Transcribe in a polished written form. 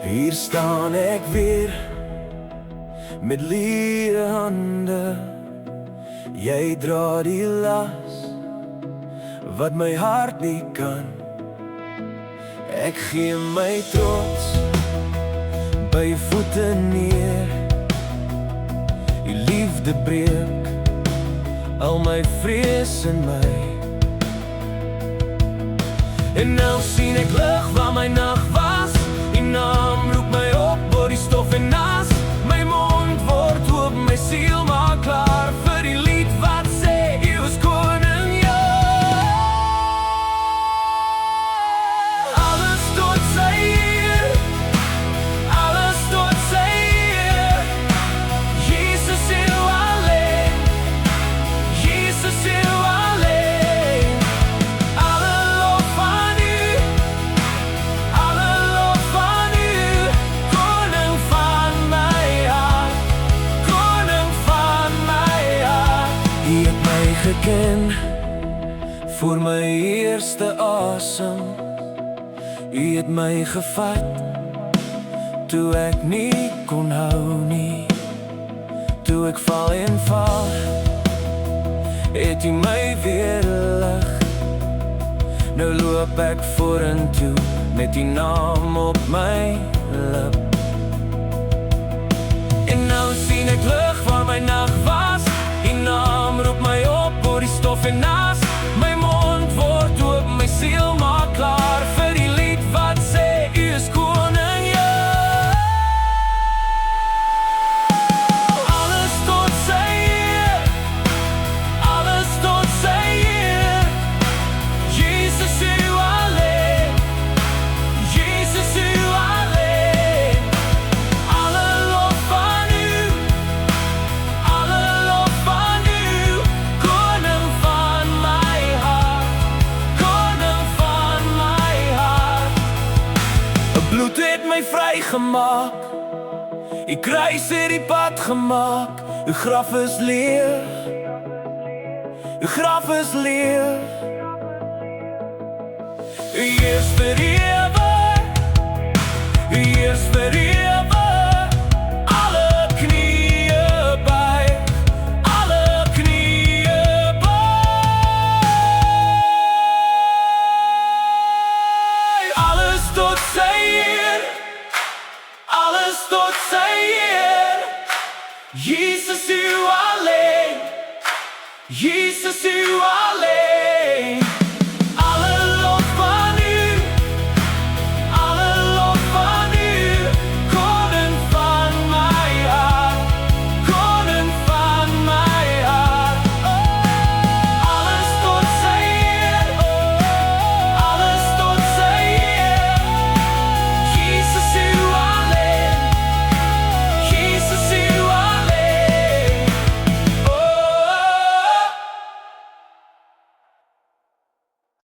Hier staan ek weer met leere hande. Jy dra die las wat my hart nie kan. Ek gee my trots by jou voete neer. Die liefde breek al my vrees in my. En nou sien ek lig waar my nag was. Die naam roep my op oor die stof en nas. My mond word oop, my siel maak klaar vir die lied wat sê U is koning, ja. Alles tot sy eer, alles tot sy eer. Jesus U alleen, Jesus U alleen. Alle lof aan U, alle lof aan U. Koning van my hart, koning van my hart. U het my geken voor my eerste asem. U het my gevat toe ek nie kon hou nie. Toe ek val en val, het U my weer lig. Nou loop ek vorentoe met U naam op my lip. En nou sien ek lig waar my nag was. U naam roep my op oor die stof en nas. My mond word oop, my siel maak klaar vir die lied wat sê U is koning, ja. Alles tot sy eer, alles tot sy eer. Jesus U alleen, Jesus U alleen. Alle lof aan U, alle lof aan U. Koning van my hart, koning van my hart. 'n Bloed het my vrygemaak, U kruis het die pad gemaak. U graf is leeg, U graf is leeg. U is vir ewig, U is vir ewig. Alle knieë buig, alle knieë buig. Alles tot sy eer, alles tot sy eer. Jesus U alleen, Jesus U alleen.